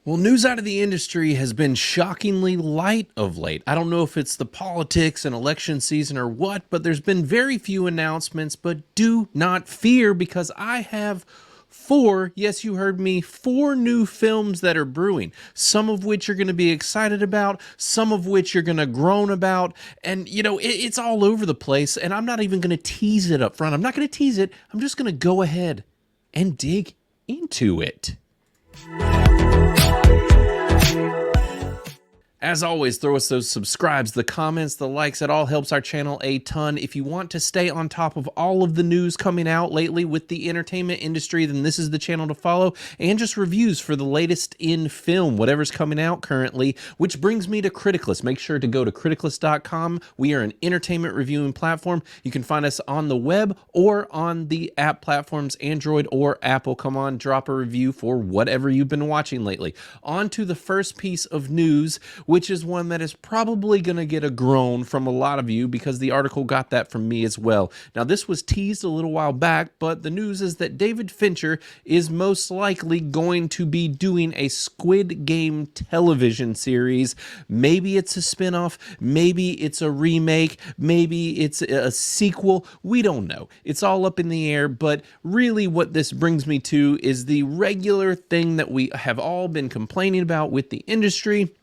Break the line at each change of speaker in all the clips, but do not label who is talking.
Well, news out of the industry has been shockingly light of late. I don't know if it's the politics and election season or what, but there's been very few announcements. But do not fear, because I have four, yes, you heard me, four new films that are brewing. Some of which you're going to be excited about, some of which you're going to groan about. And, it's all over the place. And I'm not even going to tease it up front. I'm not going to tease it. I'm just going to go ahead and dig into it. As always, throw us those subscribes, the comments, the likes. It all helps our channel a ton. If you want to stay on top of all of the news coming out lately with the entertainment industry, then this is the channel to follow. And just reviews for the latest in film, whatever's coming out currently, which brings me to Criticlist. Make sure to go to criticlist.com. We are an entertainment reviewing platform. You can find us on the web or on the app platforms, Android or Apple. Come on, drop a review for whatever you've been watching lately. On to the first piece of news, which is one that is probably going to get a groan from a lot of you, because the article got that from me as well. Now, this was teased a little while back, but the news is that David Fincher is most likely going to be doing a Squid Game television series. Maybe it's a spinoff, maybe it's a remake, maybe it's a sequel. We don't know. It's all up in the air, but really what this brings me to is the regular thing that we have all been complaining about with the industry.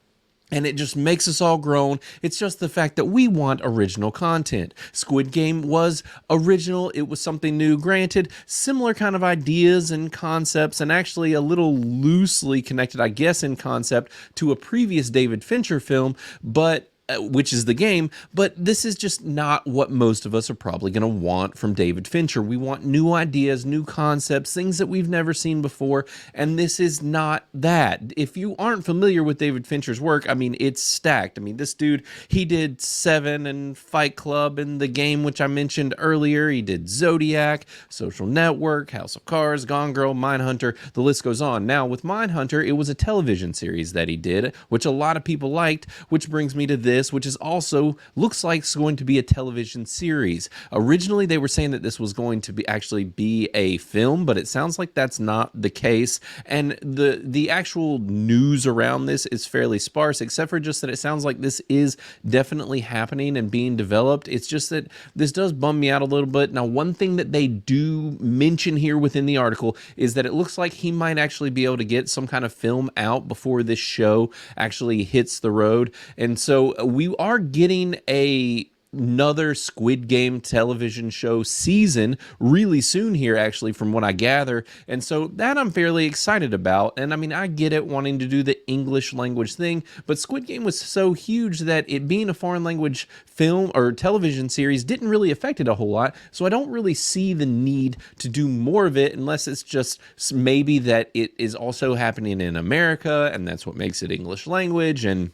And it just makes us all groan. It's just the fact that we want original content. Squid Game was original. It was something new. Granted, similar kind of ideas and concepts, and actually a little loosely connected, I guess, in concept to a previous David Fincher film, but which is The Game, but this is just not what most of us are probably going to want from David Fincher. We want new ideas, new concepts, things that we've never seen before, and this is not that. If you aren't familiar with David Fincher's work, I mean, it's stacked. I mean, this dude, he did Seven and Fight Club and The Game, which I mentioned earlier. He did Zodiac, Social Network, House of Cards, Gone Girl, Mindhunter, the list goes on. Now, with Mindhunter, it was a television series that he did, which a lot of people liked, which brings me to this, which is also looks like it's going to be a television series. Originally, they were saying that this was going to be actually be a film, but it sounds like that's not the case. And the actual news around this is fairly sparse, except for just that it sounds like this is definitely happening and being developed. It's just that this does bum me out a little bit. Now, one thing that they do mention here within the article is that it looks like he might actually be able to get some kind of film out before this show actually hits the road. And so we are getting another Squid Game television show season really soon here, actually, from what I gather. And so that I'm fairly excited about. And I mean, I get it, wanting to do the English language thing, but Squid Game was so huge that it being a foreign language film or television series didn't really affect it a whole lot. So I don't really see the need to do more of it, unless it's just maybe that it is also happening in America and that's what makes it English language. And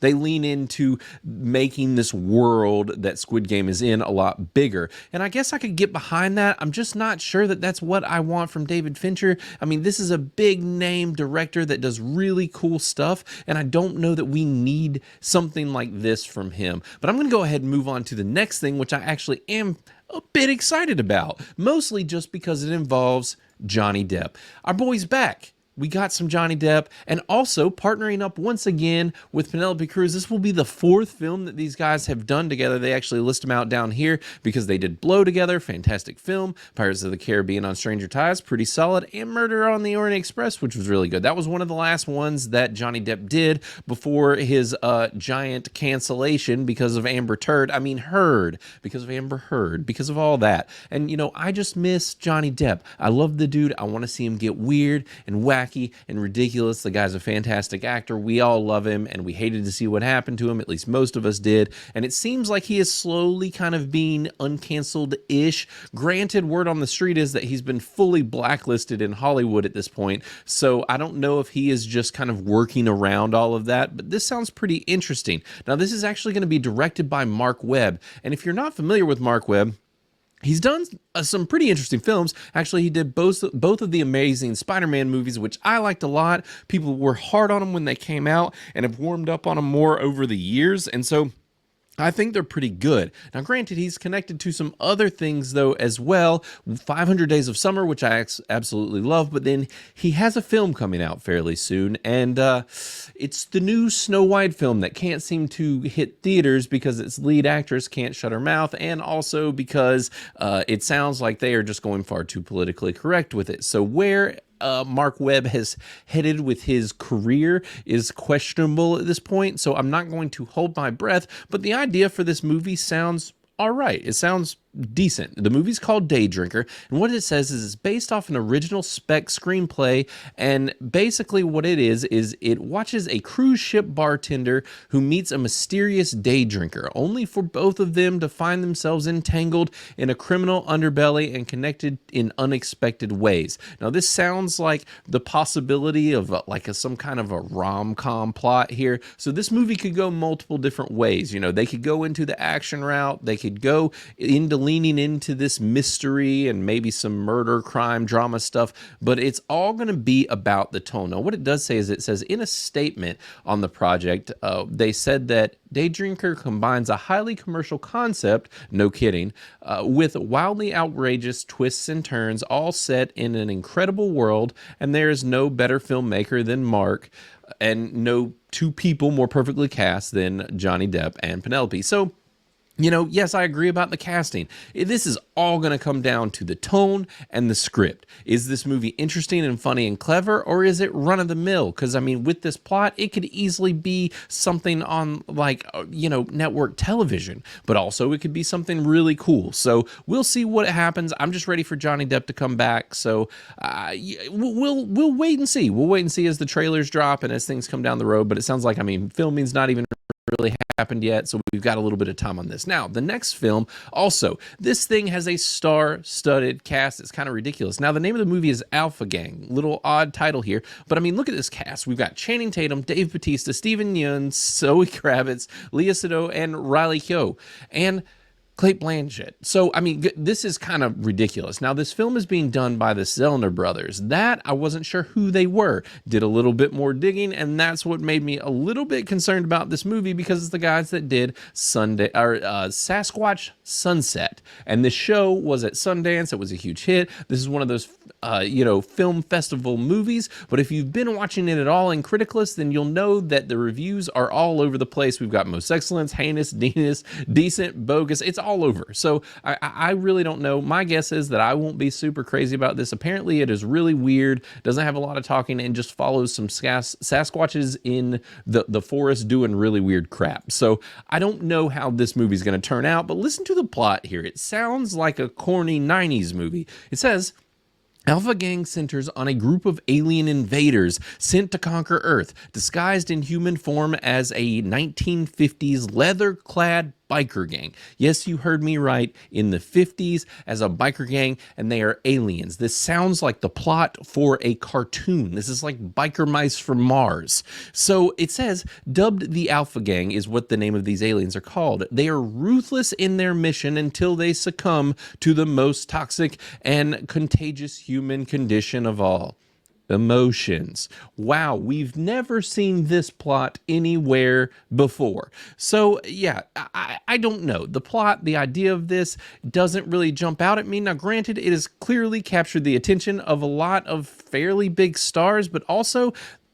they lean into making this world that Squid Game is in a lot bigger. And I guess I could get behind that. I'm just not sure that that's what I want from David Fincher. I mean, this is a big name director that does really cool stuff, and I don't know that we need something like this from him. But I'm going to go ahead and move on to the next thing, which I actually am a bit excited about, mostly just because it involves Johnny Depp. Our boy's back. We got some Johnny Depp, and also partnering up once again with Penelope Cruz. This will be the fourth film that these guys have done together. They actually list them out down here because they did Blow together, fantastic film, Pirates of the Caribbean on Stranger Tides, pretty solid, and Murder on the Orient Express, which was really good. That was one of the last ones that Johnny Depp did before his giant cancellation because of Amber Heard, because of Amber Heard, because of all that. And, I just miss Johnny Depp. I love the dude. I want to see him get weird and wacky and ridiculous. The guy's a fantastic actor. We all love him, and we hated to see what happened to him. At least most of us did. And it seems like he is slowly kind of being uncanceled-ish. Granted, word on the street is that he's been fully blacklisted in Hollywood at this point, so I don't know if he is just kind of working around all of that, but this sounds pretty interesting. Now, this is actually going to be directed by Marc Webb, and if you're not familiar with Marc Webb, he's done some pretty interesting films. Actually, he did both of the Amazing Spider-Man movies, which I liked a lot. People were hard on him when they came out and have warmed up on him more over the years. And so I think they're pretty good. Now, granted, he's connected to some other things, though, as well. 500 Days of Summer, which I absolutely love, but then he has a film coming out fairly soon, and it's the new Snow White film that can't seem to hit theaters because its lead actress can't shut her mouth, and also because it sounds like they are just going far too politically correct with it. So where Marc Webb has headed with his career is questionable at this point, so I'm not going to hold my breath, but the idea for this movie sounds all right. It sounds decent. The movie's called Day Drinker, and what it says is it's based off an original spec screenplay, and basically what it is it watches a cruise ship bartender who meets a mysterious day drinker, only for both of them to find themselves entangled in a criminal underbelly and connected in unexpected ways. Now, this sounds like the possibility of some kind of a rom-com plot here, so this movie could go multiple different ways. You know, they could go into the action route, they could go into leaning into this mystery and maybe some murder, crime, drama stuff, but it's all going to be about the tone. Now, what it does say is it says in a statement on the project, they said that Day Drinker combines a highly commercial concept, no kidding, with wildly outrageous twists and turns, all set in an incredible world, and there is no better filmmaker than Marc, and no two people more perfectly cast than Johnny Depp and Penelope. So, you know, yes, I agree about the casting. This is all going to come down to the tone and the script. Is this movie interesting and funny and clever, or is it run-of-the-mill? Because, I mean, with this plot, it could easily be something on, network television, but also it could be something really cool. So we'll see what happens. I'm just ready for Johnny Depp to come back. So we'll wait and see. We'll wait and see as the trailers drop and as things come down the road. But it sounds like, filming's not even really happened yet, so we've got a little bit of time on this. Now, the next film, also, this thing has a star-studded cast. It's kind of ridiculous. Now, the name of the movie is Alpha Gang. Little odd title here, but look at this cast. We've got Channing Tatum, Dave Bautista, Steven Yeun, Zoe Kravitz, Lea Seydoux, and Riley Keough, and Cate Blanchett. So, this is kind of ridiculous. Now, this film is being done by the Zellner brothers. That, I wasn't sure who they were. Did a little bit more digging, and that's what made me a little bit concerned about this movie, because it's the guys that did Sasquatch Sunset. And this show was at Sundance. It was a huge hit. This is one of those, film festival movies. But if you've been watching it at all in Criticlist, then you'll know that the reviews are all over the place. We've got most excellent, heinous, decent, bogus. It's all over. So I really don't know. My guess is that I won't be super crazy about this. Apparently it is really weird, doesn't have a lot of talking, and just follows some Sasquatches in the forest doing really weird crap. So I don't know how this movie's going to turn out, but listen to the plot here. It sounds like a corny 90s movie. It says, Alpha Gang centers on a group of alien invaders sent to conquer Earth, disguised in human form as a 1950s leather-clad biker gang. Yes, you heard me right, in the 50s as a biker gang, and they are aliens. This sounds like the plot for a cartoon. This is like Biker Mice from Mars. So it says, dubbed the Alpha Gang is what the name of these aliens are called. They are ruthless in their mission until they succumb to the most toxic and contagious human condition of all: emotions. Wow, we've never seen this plot anywhere before. So yeah, I don't know. The plot, the idea of this doesn't really jump out at me. Now, granted, it has clearly captured the attention of a lot of fairly big stars, but also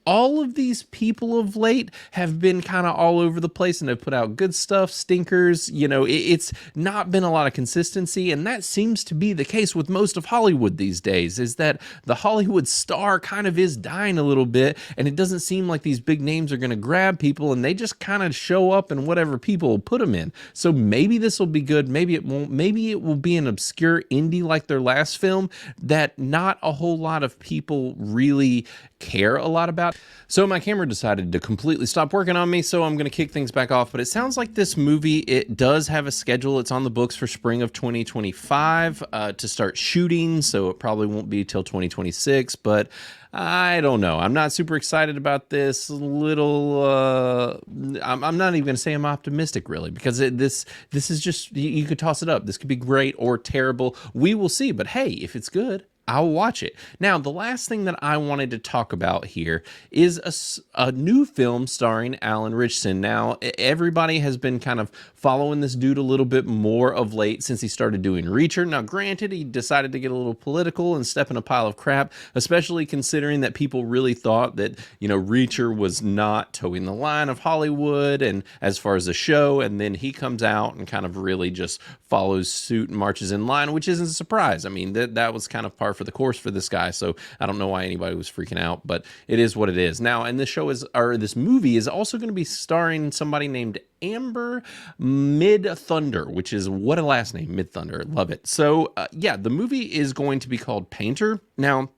all of these people of late have been kind of all over the place, and have put out good stuff, stinkers. It's not been a lot of consistency, and that seems to be the case with most of Hollywood these days, is that the Hollywood star kind of is dying a little bit, and it doesn't seem like these big names are going to grab people, and they just kind of show up in whatever people will put them in. So maybe this will be good, maybe it won't. Maybe it will be an obscure indie like their last film that not a whole lot of people really care a lot about. So my camera decided to completely stop working on me, so I'm going to kick things back off. But it sounds like this movie, it does have a schedule. It's on the books for spring of 2025 to start shooting, so it probably won't be till 2026, but I don't know. I'm not super excited about this. I'm not even going to say I'm optimistic, really, because this is just, you could toss it up. This could be great or terrible. We will see. But hey, if it's good, I'll watch it. Now, the last thing that I wanted to talk about here is a new film starring Alan Ritchson. Now, everybody has been kind of following this dude a little bit more of late since he started doing Reacher. Now, granted, he decided to get a little political and step in a pile of crap, especially considering that people really thought that, you know, Reacher was not towing the line of Hollywood and as far as the show, and then he comes out and kind of really just follows suit and marches in line, which isn't a surprise. I mean, that was kind of par for the course for this guy, so I don't know why anybody was freaking out, but it is what it is. Now, and this movie is also going to be starring somebody named Amber Mid-Thunder, which is, what a last name, Mid-Thunder. Love it. So, yeah, the movie is going to be called Painter. Now,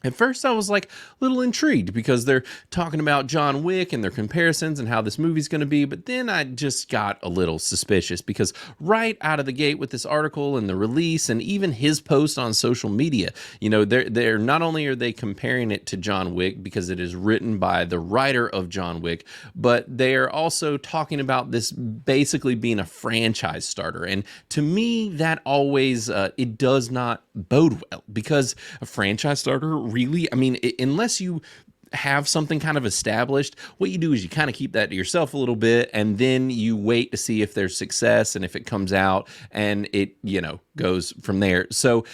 at first, I was like a little intrigued because they're talking about John Wick and their comparisons and how this movie's going to be. But then I just got a little suspicious because right out of the gate with this article and the release and even his post on social media, you know, they're not only are they comparing it to John Wick because it is written by the writer of John Wick, but they're also talking about this basically being a franchise starter. And to me, that always, it does not bode well because a franchise starter really, I mean, unless you have something kind of established, what you do is you kind of keep that to yourself a little bit, and then you wait to see if there's success and if it comes out, and it, you know, goes from there. So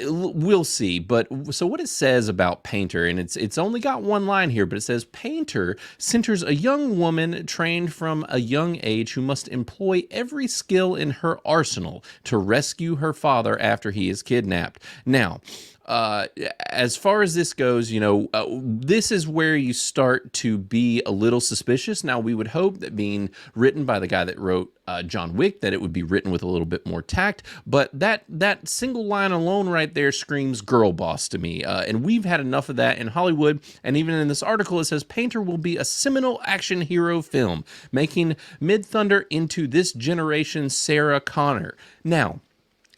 we'll see. But so what it says about Painter, and it's only got one line here, but it says Painter centers a young woman trained from a young age who must employ every skill in her arsenal to rescue her father after he is kidnapped. Now, as far as this goes, you know, this is where you start to be a little suspicious. Now, we would hope that being written by the guy that wrote John Wick, that it would be written with a little bit more tact, but that single line alone right there screams girl boss to me, and we've had enough of that in Hollywood. And even in this article, it says Painter will be a seminal action hero film, making Mid-Thunder into this generation's Sarah Connor. Now,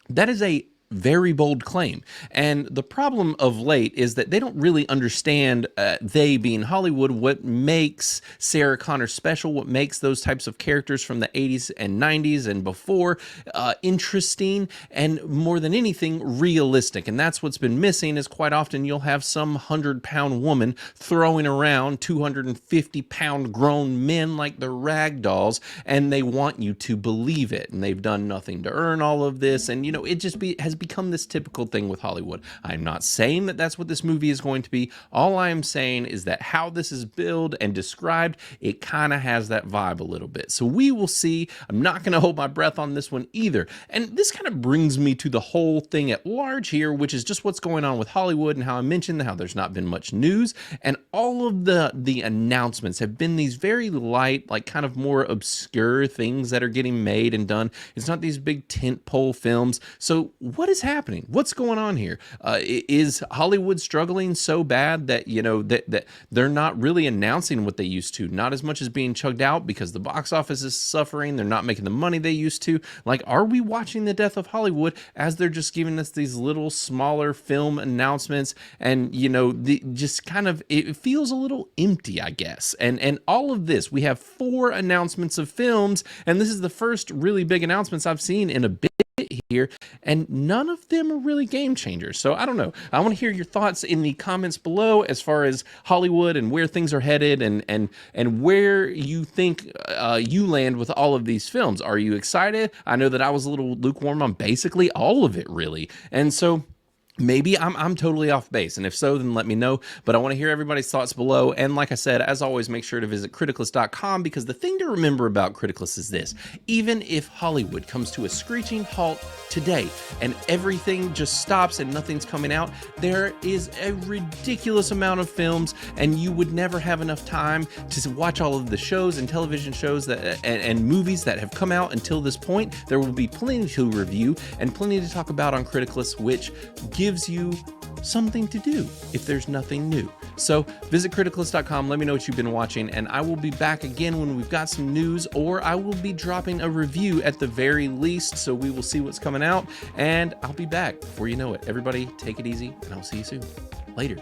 that is a very bold claim. And the problem of late is that they don't really understand, they being Hollywood, what makes Sarah Connor special, what makes those types of characters from the 80s and 90s and before interesting, and more than anything, realistic. And that's what's been missing, is quite often you'll have some 100-pound woman throwing around 250-pound grown men like they're rag dolls, and they want you to believe it. And they've done nothing to earn all of this. And, you know, it just has become this typical thing with Hollywood. I'm not saying that that's what this movie is going to be. All I'm saying is that how this is billed and described, it kind of has that vibe a little bit. So we will see. I'm not going to hold my breath on this one either. And this kind of brings me to the whole thing at large here, which is just what's going on with Hollywood and how I mentioned how there's not been much news. And all of the announcements have been these very light, like kind of more obscure things that are getting made and done. It's not these big tentpole films. So what is happening? What's going on here? Is Hollywood struggling so bad that, you know, that they're not really announcing what they used to, not as much as being chugged out because the box office is suffering, they're not making the money they used to? Like, are we watching the death of Hollywood as they're just giving us these little smaller film announcements? And, you know, just kind of, it feels a little empty, I guess. And all of this, we have 4 announcements of films, and this is the first really big announcements I've seen in a bit here, and none of them are really game changers. So I don't know. I want to hear your thoughts in the comments below as far as Hollywood and where things are headed, and where you think you land with all of these films. Are you excited? I know that I was a little lukewarm on basically all of it, really. And so maybe I'm totally off base, and if so, then let me know. But I want to hear everybody's thoughts below. And like I said, as always, make sure to visit criticalist.com, because the thing to remember about Criticalist is this: even if Hollywood comes to a screeching halt today and everything just stops and nothing's coming out, there is a ridiculous amount of films, and you would never have enough time to watch all of the shows and television shows that and movies that have come out until this point. There will be plenty to review and plenty to talk about on Criticalist, which gives you something to do if there's nothing new. So visit criticalist.com, let me know what you've been watching, and I will be back again when we've got some news, or I will be dropping a review at the very least. So we will see what's coming out, and I'll be back before you know it. Everybody take it easy, and I'll see you soon. Later.